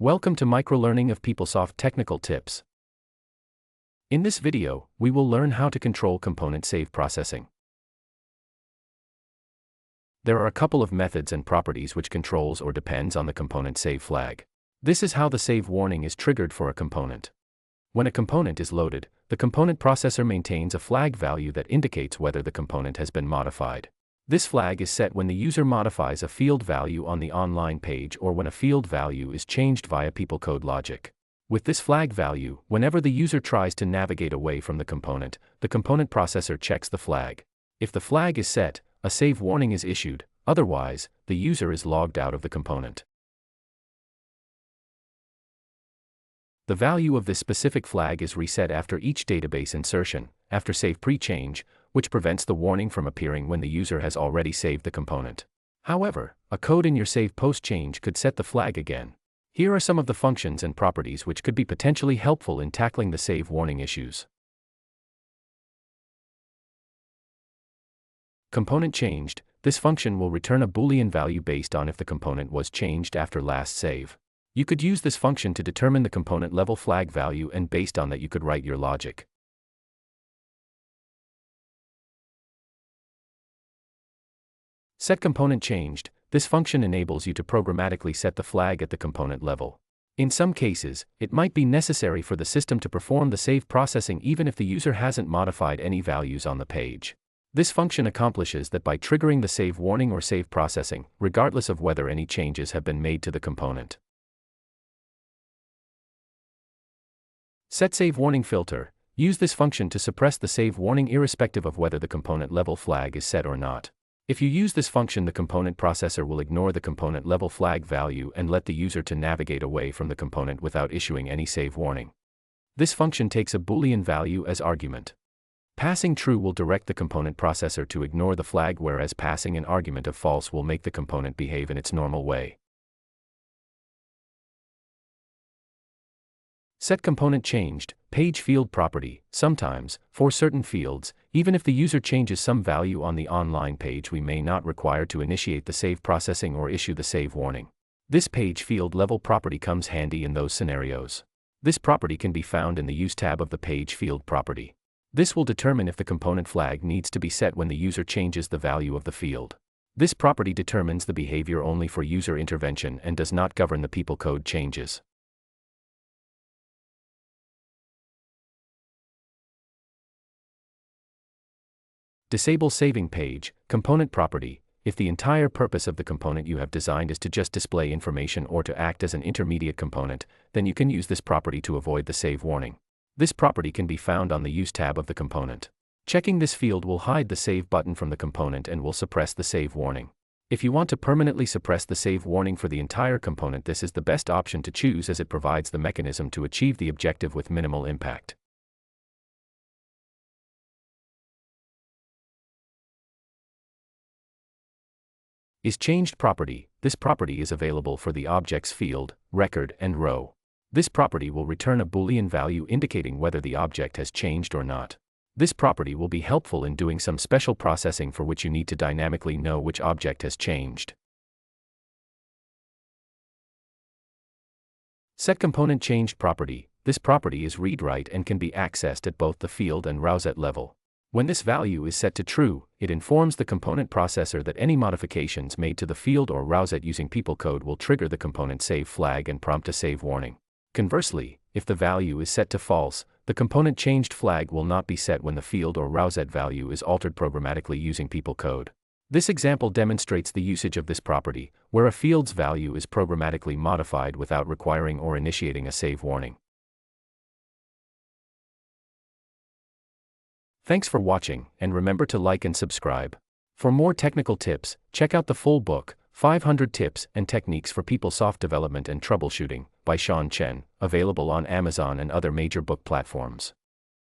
Welcome to Microlearning of PeopleSoft Technical Tips. In this video, we will learn how to control component save processing. There are a couple of methods and properties which controls or depends on the component save flag. This is how the save warning is triggered for a component. When a component is loaded, the component processor maintains a flag value that indicates whether the component has been modified. This flag is set when the user modifies a field value on the online page or when a field value is changed via PeopleCode logic. With this flag value, whenever the user tries to navigate away from the component processor checks the flag. If the flag is set, a save warning is issued, otherwise, the user is logged out of the component. The value of this specific flag is reset after each database insertion, after save pre-change, which prevents the warning from appearing when the user has already saved the component. However, a code in your save post-change could set the flag again. Here are some of the functions and properties which could be potentially helpful in tackling the save warning issues. Component changed. This function will return a Boolean value based on if the component was changed after last save. You could use this function to determine the component level flag value, and based on that you could write your logic. Set component changed. This function enables you to programmatically set the flag at the component level. In some cases, it might be necessary for the system to perform the save processing even if the user hasn't modified any values on the page. This function accomplishes that by triggering the save warning or save processing, regardless of whether any changes have been made to the component. Set save warning filter. Use this function to suppress the save warning irrespective of whether the component level flag is set or not. If you use this function, the component processor will ignore the component level flag value and let the user to navigate away from the component without issuing any save warning. This function takes a Boolean value as argument. Passing true will direct the component processor to ignore the flag, whereas passing an argument of false will make the component behave in its normal way. Set component changed. Page field property. Sometimes, for certain fields, even if the user changes some value on the online page, we may not require to initiate the save processing or issue the save warning. This page field level property comes handy in those scenarios. This property can be found in the Use tab of the page field property. This will determine if the component flag needs to be set when the user changes the value of the field. This property determines the behavior only for user intervention and does not govern the PeopleCode changes. Disable saving page, component property. If the entire purpose of the component you have designed is to just display information or to act as an intermediate component, then you can use this property to avoid the save warning. This property can be found on the Use tab of the component. Checking this field will hide the save button from the component and will suppress the save warning. If you want to permanently suppress the save warning for the entire component, this is the best option to choose as it provides the mechanism to achieve the objective with minimal impact. Is changed property. This property is available for the objects field, record, and row. This property will return a Boolean value indicating whether the object has changed or not. This property will be helpful in doing some special processing for which you need to dynamically know which object has changed. Set component changed property. This property is read-write and can be accessed at both the field and rowset level. When this value is set to true, it informs the component processor that any modifications made to the field or rowset using PeopleCode will trigger the component save flag and prompt a save warning. Conversely, if the value is set to false, the component changed flag will not be set when the field or rowset value is altered programmatically using PeopleCode. This example demonstrates the usage of this property, where a field's value is programmatically modified without requiring or initiating a save warning. Thanks for watching, and remember to like and subscribe. For more technical tips, check out the full book, 500 Tips and Techniques for PeopleSoft Development and Troubleshooting, by Sean Chen, available on Amazon and other major book platforms.